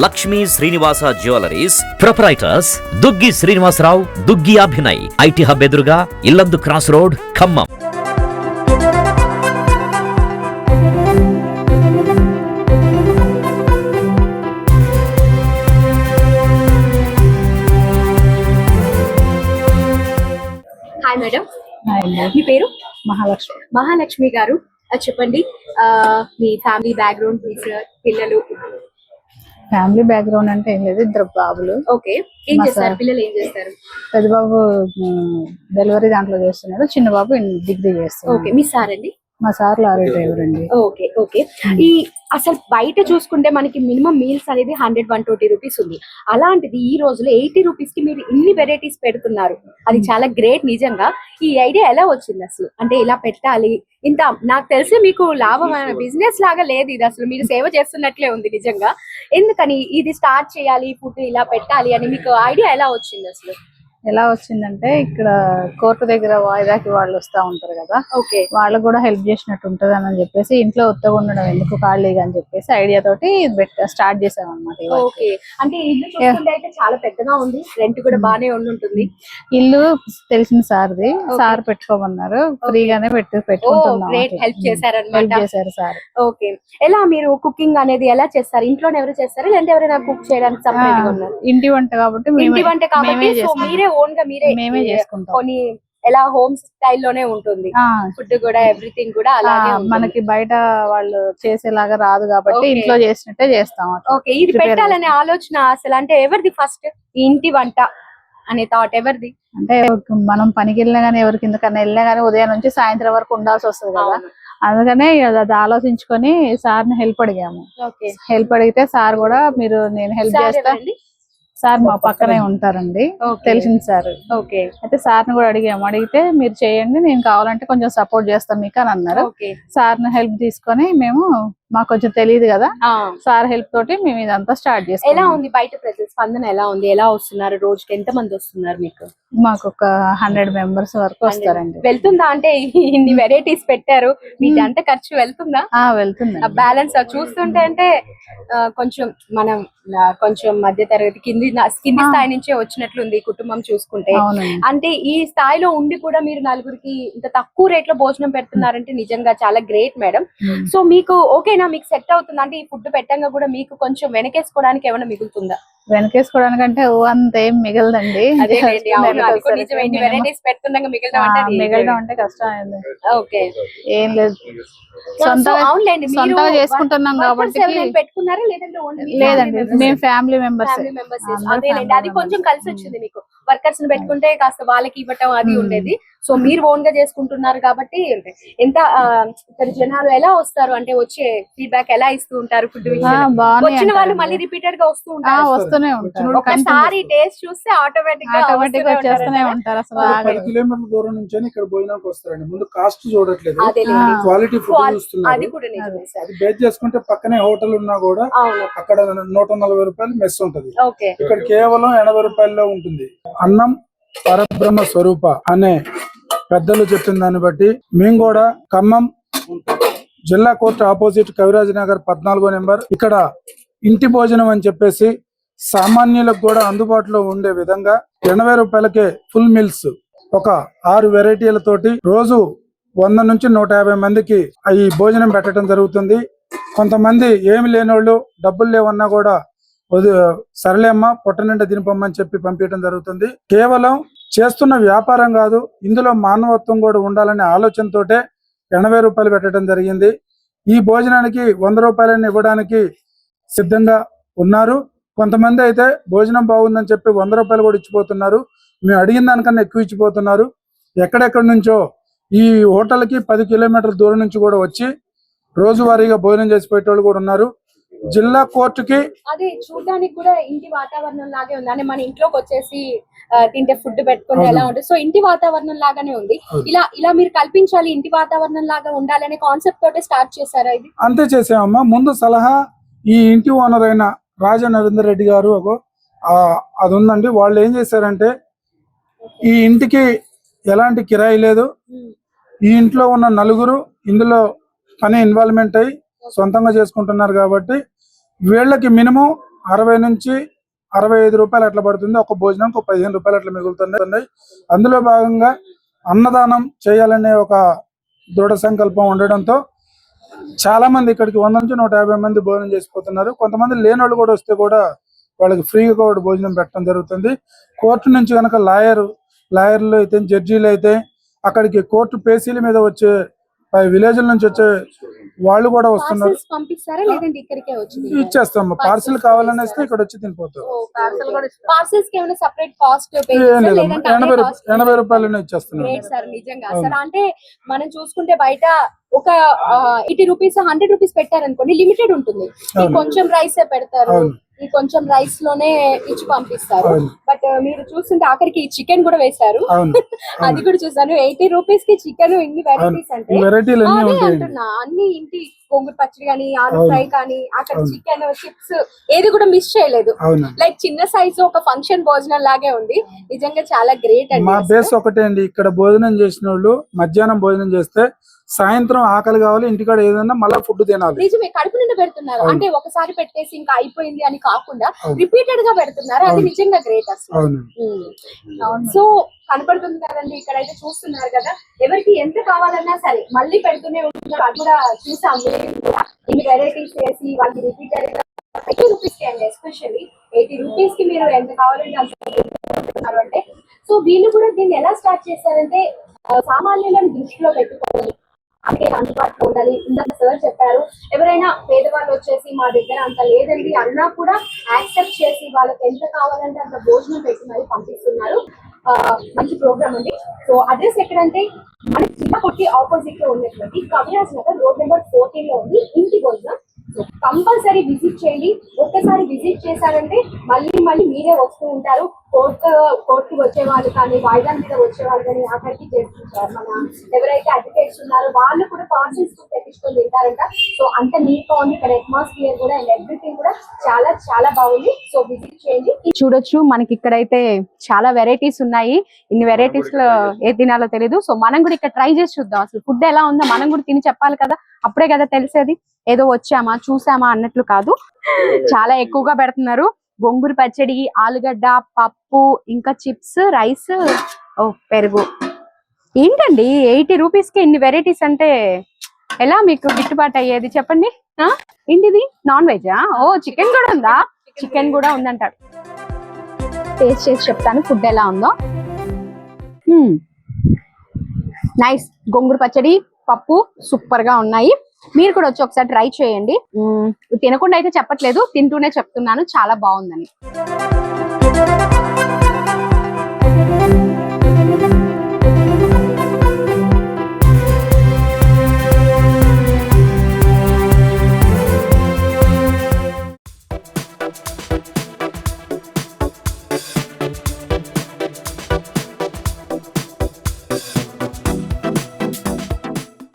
Lakshmi Srinivasa jewelleries proprietors Duggi Srinivasarao, Duggi Abhinay, IT hub ఎదురుగా Yellandu cross road, Khammam. Hi madam, మీ పేరు? మహాలక్ష్మి. మహాలక్ష్మి గారు, చెప్పండి మీ ఫ్యామిలీ బ్యాక్గ్రౌండ్, మీ పిల్లలు? ఫ్యామిలీ బ్యాక్గ్రౌండ్ అంటే ఏం లేదు, ఇద్దరు బాబులు. ఓకే, ఏం చేస్తారు పిల్లలు? ఏం చేస్తారు? పెద్ద బాబు డెలివరీ దాంట్లో చేస్తున్నాడు, చిన్న బాబు డిగ్రీ చేస్తున్నాడు. ఓకే, మీ సార్ అండి? మా సార్ లారీ డ్రైవర్ అండి. Okay okay. ఈ అసలు బయట చూసుకుంటే మనకి మినిమం మీల్స్ అనేది 100-120 రూపీస్ ఉంది. అలాంటిది ఈ రోజులో 80 రూపీస్ కి మీరు ఇన్ని వెరైటీస్ పెడుతున్నారు. అది చాలా గ్రేట్ నిజంగా. ఈ ఐడియా ఎలా వచ్చింది అసలు? అంటే ఇలా పెట్టాలి ఇంత, నాకు తెలిసి మీకు లాభమైన బిజినెస్ లాగా లేదు ఇది, అసలు మీరు సేవ చేస్తున్నట్లే ఉంది నిజంగా. ఎందుకని ఇది స్టార్ట్ చేయాలి, ఫుడ్ ఇలా పెట్టాలి అని మీకు ఐడియా ఎలా వచ్చింది అసలు? ఎలా వచ్చిందంటే, ఇక్కడ కోర్టు దగ్గర వాయిదాకి వాళ్ళు వస్తా ఉంటారు కదా, ఓకే, వాళ్ళకు కూడా హెల్ప్ చేసినట్టు ఉంటది అని చెప్పేసి ఇంట్లో ఉత్తగా ఉండడం ఎందుకు ఖాళీగా అని చెప్పేసి ఐడియా తోటి స్టార్ట్ చేసాం అన్నమాట. ఓకే, అంటే ఇల్లు చూస్తుంటే అయితే చాలా పెద్దగా ఉంది, రెంట్ కూడా బాగానే ఉంటుంది. ఇల్లు తెలిసిన సార్ది, సార్ పెట్టుకోమన్నారు, ఫ్రీగానే పెట్టుకుంటున్నాం. హెల్ప్ చేశారన్నమాట. చేశారు సార్. ఓకే, ఎలా మీరు కుకింగ్ అనేది ఎలా చేస్తారు? ఇంట్లోనే ఎవరు చేస్తారు లేదంటే ఎవరైనా కుక్ చేయడానికి సపరేట్ గా ఉన్నారు? ఇంటి వంట కాబట్టి మీరే ఓన్ గా మేమే చేసుకుంటాం. కొన్ని ఎలా హోమ్ స్టైల్లోనే ఉంటుంది ఫుడ్ కూడా, ఎవ్రీథింగ్ కూడా అలాగే. మనకి బయట వాళ్ళు చేసేలాగా రాదు కాబట్టి ఇంట్లో చేసినట్టే చేస్తాం. ఓకే, ఇది పెట్టాలనే ఆలోచన అసలు అంటే ఎవరిది ఫస్ట్? ఇంటి వంట అనే థాట్ ఎవరిది? అంటే మనం పనికి వెళ్ళినా గానీ, ఎవరి కిందకన్నా వెళ్ళినా గానీ ఉదయం నుంచి సాయంత్రం వరకు ఉండాల్సి వస్తుంది కదా, అందుకనే అది ఆలోచించుకొని సార్ని హెల్ప్ అడిగాము. హెల్ప్ అడిగితే సార్ కూడా నేను హెల్ప్ చేస్తా, సార్ మా పక్కనే ఉంటారండి, తెలిసిన సార్. ఓకే, అయితే సార్ని కూడా అడిగితే మీరు చేయండి, నేను కావాలంటే కొంచెం సపోర్ట్ చేస్తాం మీకు అని అన్నారు. సార్ని హెల్ప్ తీసుకొని మాకు కొంచెం తెలియదు కదా, సార్ హెల్ప్ తోటి మేము ఇదంతా స్టార్ట్ చేస్తాం. ఎలా ఉంది బయట ప్రజల స్పందన? ఎలా ఉంది? ఎలా వస్తున్నారు? రోజుకి ఎంత మంది వస్తున్నారు మీకు? మాకు ఒక 100 మెంబర్స్ వరకు వస్తారండి. వెళ్తుందా? అంటే ఇన్ని వెరైటీస్ పెట్టారు, మీకు అంత ఖర్చు వెళ్తుందా? వెళ్తుంది. బ్యాలెన్స్ చూస్తుంటే అంటే కొంచెం మనం కొంచెం మధ్య తరగతి కింది స్థాయి నుంచే వచ్చినట్లుంది కుటుంబం చూసుకుంటే. అంటే ఈ స్థాయిలో ఉండి కూడా మీరు నలుగురికి ఇంత తక్కువ రేట్ లో భోజనం పెడుతున్నారంటే నిజంగా చాలా గ్రేట్ మేడం. సో మీకు ఓకేనా? మీకు సెట్ అవుతుందా? అంటే ఈ ఫుడ్ పెట్టంగా కూడా మీకు కొంచెం వెనకేసుకోవడానికి ఏమైనా మిగులుతుందా? వెనకేసుకోవడానికంటే అంత ఏం మిగలదండి. వెరైటీస్ పెడుతున్నాగా మిగలడం అంటే కష్టం. ఓకే, ఏం లేదు, సొంతంగా చేసుకుంటున్నాం కాబట్టి. పెట్టుకున్నారా లేదండి, మేము ఫ్యామిలీ మెంబర్స్. అది కొంచెం కలిసి వచ్చింది మీకు. వర్కర్స్ ని పెట్టుకుంటే కాస్త వాళ్ళకి ఇవ్వటం అది ఉండేది. సో మీరు ఓన్ గా చేసుకుంటున్నారు కాబట్టి ఎంత జనాలు ఎలా వస్తారు? అంటే వచ్చే ఫీడ్బ్యాక్ ఎలా ఇస్తూ ఉంటారు? ఫుడ్ వచ్చిన వాళ్ళు మళ్ళీ రిపీటెడ్ గా వస్తూ ఉంటారు, వస్తూనే ఉంటారు. ఒకసారి టేస్ట్ చూస్తే ఆటోమేటిక్ గా వచ్చేస్తూనే ఉంటారు. అసలు 10 కిలోమీటర్ల దూరం నుంచి ఇక్కడ భోజనానికి వస్తారండి. ముందు కాస్ట్ చూడట్లేదు, క్వాలిటీ ఫుడ్ చూస్తున్నారు. అది కూడా నిజమే సార్. అది బేస్ చేసుకుంటే పక్కనే హోటల్ ఉన్నా కూడా అక్కడ 140 రూపాయలు మెస్ ఉంటది, ఇక్కడ కేవలం 80 రూపాయల్లో ఉంటుంది. అన్నం పరబ్రహ్మ స్వరూప అనే పెద్దలు చెప్పిన దాన్ని బట్టి మేము కూడా ఖమ్మం జిల్లా కోర్టు ఆపోజిట్ కవిరాజ్ నగర్ 14వ నెంబర్ ఇక్కడ ఇంటి భోజనం అని చెప్పేసి సామాన్యులకు కూడా అందుబాటులో ఉండే విధంగా 80 రూపాయలకే ఫుల్ మీల్స్ ఒక 6 వెరైటీలతోటి రోజు 100 నుంచి 150 మందికి ఈ భోజనం పెట్టడం జరుగుతుంది. కొంతమంది ఏమి లేనోళ్ళు డబ్బులు లేవన్నా కూడా సరళేమ్మ పొట్ట నిండా దినిపమ్మని చెప్పి పంపించడం జరుగుతుంది. కేవలం చేస్తున్న వ్యాపారం కాదు, ఇందులో మానవత్వం కూడా ఉండాలనే ఆలోచనతోటే 80 రూపాయలు పెట్టడం జరిగింది. ఈ భోజనానికి 100 రూపాయలని ఇవ్వడానికి సిద్ధంగా ఉన్నారు. కొంతమంది అయితే భోజనం బాగుందని చెప్పి 100 రూపాయలు కూడా ఇచ్చిపోతున్నారు. మేము అడిగిన దానికన్నా ఎక్కువ ఇచ్చిపోతున్నారు. ఎక్కడెక్కడి నుంచో ఈ హోటల్కి 10 కిలోమీటర్ల దూరం నుంచి కూడా వచ్చి రోజువారీగా భోజనం చేసి పెట్టేవాళ్ళు కూడా ఉన్నారు. జిల్లా కోర్టుకి అదే చూడడానికి కూడా ఇంటి వాతావరణం లాగే ఉంది. అంటే మన ఇంట్లోకి వచ్చేసి తింటే ఫుడ్ పెట్టుకుంటే ఎలా ఉంటుంది, సో ఇంటి వాతావరణం లాగానే ఉంది. ఇలా మీరు కల్పించాలి, ఇంటి వాతావరణం లాగా ఉండాలనే కాన్సెప్ట్ తోటే స్టార్ట్ చేశారా ఇది? అంతే చేసామమ్మా. ముందు సలహా ఈ ఇంటి ఓనర్ అయిన రాజా నరేందర్ రెడ్డి గారు అది ఉందండి. వాళ్ళు ఏం చేశారంటే, ఈ ఇంటికి ఎలాంటి కిరాయి లేదు, ఈ ఇంట్లో ఉన్న నలుగురు ఇందులో పని ఇన్వాల్వ్మెంట్ అయ్యి సొంతంగా చేసుకుంటున్నారు కాబట్టి వీళ్ళకి మినిమం 60 నుంచి 65 రూపాయలు అట్లా పడుతుంది. ఒక భోజనంకి 15 రూపాయలు అట్లా మిగులుతున్నాయి. అందులో భాగంగా అన్నదానం చేయాలనే ఒక దృఢ సంకల్పం ఉండడంతో చాలా మంది ఇక్కడికి 100 నుంచి 150 మంది భోజనం చేసిపోతున్నారు. కొంతమంది లేని వాళ్ళు కూడా వస్తే కూడా వాళ్ళకి ఫ్రీగా కూడా భోజనం పెట్టడం జరుగుతుంది. కోర్టు నుంచి కనుక లాయర్లు అయితే, జడ్జీలు అయితే అక్కడికి కోర్టు పేసీల మీద వచ్చే విలేజ్ల నుంచి వచ్చే వాళ్ళు కూడా వస్తున్నారు. పంపిస్తారా లేదంటే ఇక్కడికే వచ్చి ఇచ్చేస్తాం. పార్సిల్ కావాలనేస్తే ఇక్కడ వచ్చి తినిపోతారు. పార్సెల్స్ కి ఏమైనా సెపరేట్ కాస్ట్ పే ఏం లేదు, 80 రూపాయలు ఇచ్చేస్తున్నాం. సార్ నిజంగా అసలు అంటే మనం చూసుకుంటే బయట ఒక 80 రూపీస్ 100 రూపీస్ పెట్టారనుకోండి లిమిటెడ్ ఉంటుంది. కొంచెం రైస్ పెడతారు, ఈ కొంచెం రైస్ లోనే ఇచ్చి పంపిస్తారు. బట్ మీరు చూస్తుంటే ఆఖరికి చికెన్ కూడా వేశారు. అది కూడా చూసాను. 80 రూపీస్ కి చికెన్ ఇన్ని వెరైటీస్ అంటే అంటున్నా. అన్ని ఇంటి గోంగూర పచ్చడి కానీ, ఆలు ఫ్రై కానీ, అక్కడ చికెన్ చిప్స్ ఏది కూడా మిస్ చేయలేదు. లైక్ చిన్న సైజు ఒక ఫంక్షన్ భోజనం లాగే ఉంది. నిజంగా చాలా గ్రేట్ అండి. మా బేస్ ఒకటే అండి, ఇక్కడ భోజనం చేసిన వాళ్ళు మధ్యాహ్నం భోజనం చేస్తే సాయంత్రం ఆకలి కావాలి, ఇంటికాడ ఏదైనా మళ్ళీ ఫుడ్ తినాలి. నిజమే, కడుపు నిండా పెడుతున్నారు. అంటే ఒకసారి పెట్టేసి ఇంకా అయిపోయింది అని కాకుండా రిపీటెడ్ గా పెడుతున్నారు. అది నిజంగా గ్రేట్ అసలు. సో కనపడుతుంది కదండి, ఇక్కడైతే చూస్తున్నారు కదా, ఎవరికి ఎంత కావాలన్నా సరే మళ్ళీ పెడుతూనే ఉంటున్నారు. అది కూడా చూసాం. ఇన్ని వెరైటీస్ చేసి వాళ్ళకి రిపీటెడ్ గా 80 రూపీస్ కి అండి, ఎస్పెషల్లీ 80 రూపీస్ కి మీరు ఎంత కావాలంటే అంత అంటే. సో వీళ్ళు కూడా దీన్ని ఎలా స్టార్ట్ చేశారంటే సామాన్యులను దృష్టిలో పెట్టుకోవాలి, అంటే అందుబాటులో ఉండాలి. ఇందాక సార్ చెప్పారు, ఎవరైనా పేదవాళ్ళు వచ్చేసి మా దగ్గర అంత లేదండి అన్నా కూడా యాక్సెప్ట్ చేసి వాళ్ళకి ఎంత కావాలంటే అంత భోజనం పెట్టి మరి పంపిస్తున్నారు. మంచి ప్రోగ్రామ్ అండి. సో అడ్రస్ ఎక్కడంటే మన చిన్నకొట్టి ఆపోజిట్ లో ఉన్నటువంటి కవిరాజ్ నగర్ రోడ్ నెంబర్ 14 లో ఉంది ఇంటి భోజనం. సో కంపల్సరీ విజిట్ చేయండి. ఒక్కసారి విజిట్ చేశారంటే మళ్ళీ మీరే వస్తూ ఉంటారు. కోర్టుకి వచ్చే వాళ్ళు కానీ, వాయిదా మీద వచ్చే వాళ్ళు కానీ అక్కడికి చేస్తుంటారు. మన ఎవరైతే అడ్వకేట్స్ ఉన్నారో వాళ్ళు కూడా పార్సల్స్ తెప్పించుకొని తింటారంట. సో అంత నీట్ గా ఉంది ఇక్కడ, అట్మాస్ఫియర్ కూడా అండ్ ఎవ్రీథింగ్ కూడా చాలా చాలా బాగుంది. సో విజిట్ చేయండి. చూడొచ్చు మనకి ఇక్కడైతే చాలా వెరైటీస్ ఉన్నాయి. ఇన్ని వెరైటీస్ లో ఏ తినాలో తెలియదు. సో మనం కూడా ఇక్కడ ట్రై చేసి చూద్దాం. అసలు ఫుడ్ ఎలా ఉందో మనం కూడా తిని చెప్పాలి కదా, అప్పుడే కదా తెలిసేది. ఏదో వచ్చామా చూసామా అన్నట్లు కాదు, చాలా ఎక్కువగా పెడుతున్నారు. గోంగూర పచ్చడి, ఆలుగడ్డ, పప్పు, ఇంకా చిప్స్, రైస్, పెరుగు. ఏంటండి 80 రూపీస్ కి ఇన్ని వెరైటీస్ అంటే ఎలా మీకు గిట్టుబాటు అయ్యేది చెప్పండి? ఏంటిది నాన్ వెజా? ఓ చికెన్ కూడా ఉందా? చికెన్ కూడా ఉందంటాడు. టేస్ట్ చేసి చెప్తాను ఫుడ్ ఎలా ఉందో. నైస్. గోంగూర పచ్చడి, పప్పు సూపర్ గా ఉన్నాయి. మీరు కూడా వచ్చి ఒకసారి ట్రై చేయండి. తినకుండా అయితే చెప్పట్లేదు, తింటూనే చెప్తున్నాను చాలా బాగుందని.